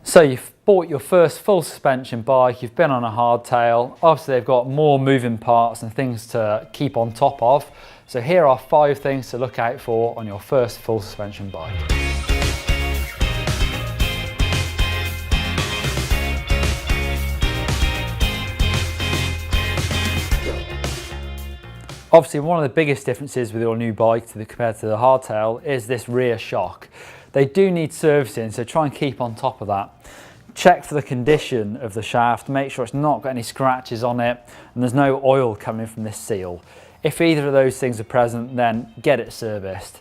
So you've bought your first full suspension bike, you've been on a hardtail, obviously they've got more moving parts and things to keep on top of. So here are 5 things to look out for on your first full suspension bike. Obviously one of the biggest differences with your new bike compared to the hardtail is this rear shock. They do need servicing, so try and keep on top of that. Check for the condition of the shaft, make sure it's not got any scratches on it and there's no oil coming from this seal. If either of those things are present, then get it serviced.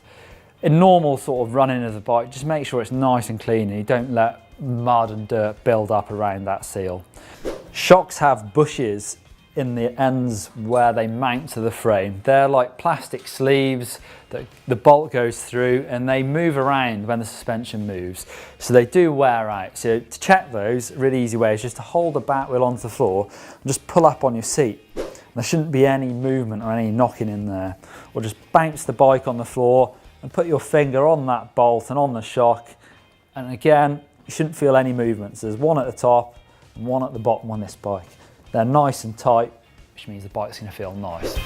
In normal sort of running of the bike, just make sure it's nice and clean and you don't let mud and dirt build up around that seal. Shocks have bushes in the ends where they mount to the frame. They're like plastic sleeves that the bolt goes through and they move around when the suspension moves. So they do wear out. So to check those, a really easy way is just to hold the back wheel onto the floor and just pull up on your seat. There shouldn't be any movement or any knocking in there. Or just bounce the bike on the floor and put your finger on that bolt and on the shock. And again, you shouldn't feel any movements. There's one at the top and one at the bottom on this bike. They're nice and tight, which means the bike's going to feel nice.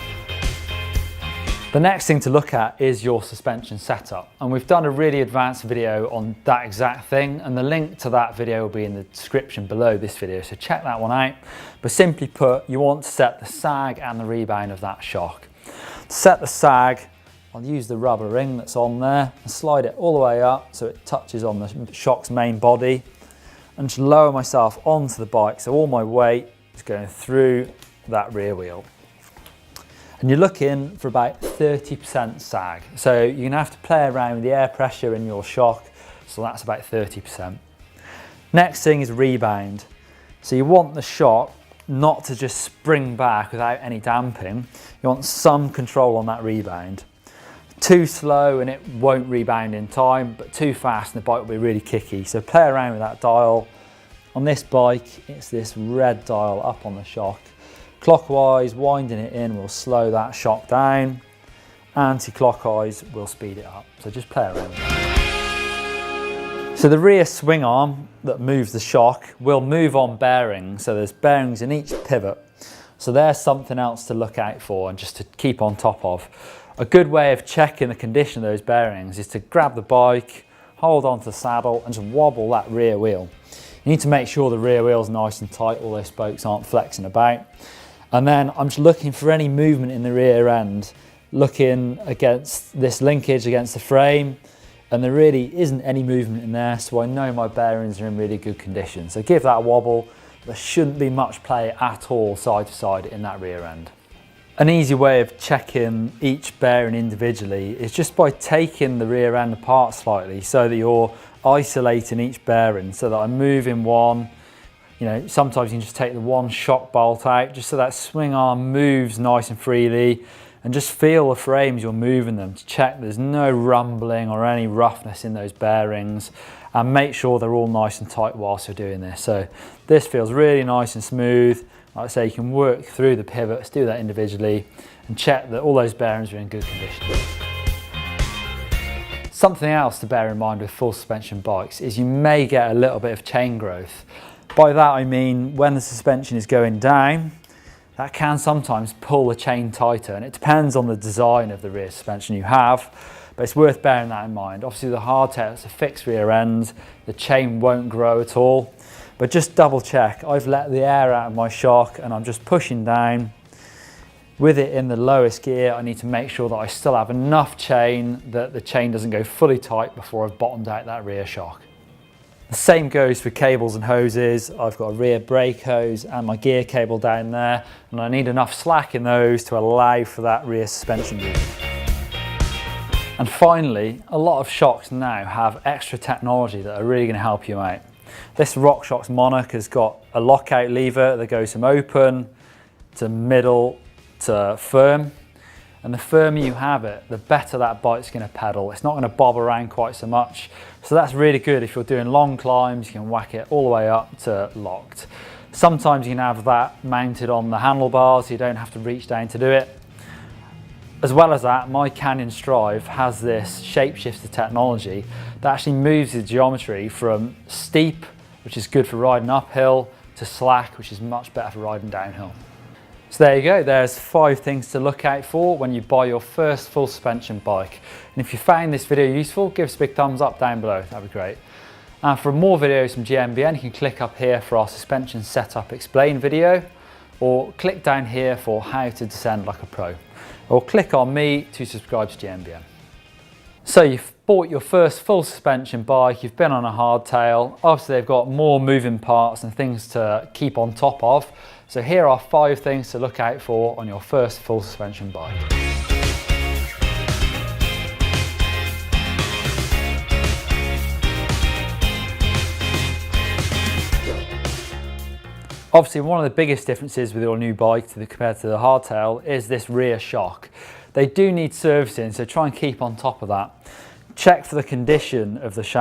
The next thing to look at is your suspension setup, and we've done a really advanced video on that exact thing, and the link to that video will be in the description below this video, so check that one out. But simply put, you want to set the sag and the rebound of that shock. To set the sag, I'll use the rubber ring that's on there and slide it all the way up so it touches on the shock's main body, and just lower myself onto the bike so all my weight is going through that rear wheel. And you're looking for about 30% sag. So you're gonna have to play around with the air pressure in your shock. So that's about 30%. Next thing is rebound. So you want the shock not to just spring back without any damping. You want some control on that rebound. Too slow and it won't rebound in time, but too fast and the bike will be really kicky. So play around with that dial. On this bike, it's this red dial up on the shock. Clockwise, winding it in will slow that shock down. Anti-clockwise will speed it up. So just play around with that. So the rear swing arm that moves the shock will move on bearings. So there's bearings in each pivot. So there's something else to look out for and just to keep on top of. A good way of checking the condition of those bearings is to grab the bike, hold onto the saddle and just wobble that rear wheel. You need to make sure the rear wheel's nice and tight, all those spokes aren't flexing about. And then I'm just looking for any movement in the rear end, looking against this linkage against the frame, and there really isn't any movement in there, so I know my bearings are in really good condition. So give that a wobble. There shouldn't be much play at all side to side in that rear end. An easy way of checking each bearing individually is just by taking the rear end apart slightly so that you're isolating each bearing, so that I'm moving one. You know, sometimes you can just take the one shock bolt out just so that swing arm moves nice and freely, and just feel the frames you're moving them to check there's no rumbling or any roughness in those bearings, and make sure they're all nice and tight whilst you're doing this. So this feels really nice and smooth. Like I say, you can work through the pivots, do that individually and check that all those bearings are in good condition. Something else to bear in mind with full suspension bikes is you may get a little bit of chain growth. By that I mean when the suspension is going down, that can sometimes pull the chain tighter, and it depends on the design of the rear suspension you have, but it's worth bearing that in mind. Obviously the hardtail, it's a fixed rear end, the chain won't grow at all, but just double check. I've let the air out of my shock and I'm just pushing down. With it in the lowest gear, I need to make sure that I still have enough chain that the chain doesn't go fully tight before I've bottomed out that rear shock. The same goes for cables and hoses. I've got a rear brake hose and my gear cable down there, and I need enough slack in those to allow for that rear suspension movement. And finally, a lot of shocks now have extra technology that are really going to help you out. This RockShox Monarch has got a lockout lever that goes from open to middle to firm, and the firmer you have it, the better that bike's going to pedal. It's not going to bob around quite so much, so that's really good if you're doing long climbs. You can whack it all the way up to locked. Sometimes you can have that mounted on the handlebars, so you don't have to reach down to do it. As well as that, my Canyon Strive has this shapeshifter technology that actually moves the geometry from steep which is good for riding uphill, to slack, which is much better for riding downhill. So there you go, there's 5 things to look out for when you buy your first full suspension bike. And if you found this video useful, give us a big thumbs up down below, that'd be great. And for more videos from GMBN, you can click up here for our suspension setup explain video, or click down here for how to descend like a pro, or click on me to subscribe to GMBN. So you've bought your first full suspension bike, you've been on a hardtail, obviously they've got more moving parts and things to keep on top of. So here are 5 things to look out for on your first full suspension bike. Obviously, one of the biggest differences with your new bike compared to the hardtail is this rear shock. They do need servicing, so try and keep on top of that. Check for the condition of the shaft.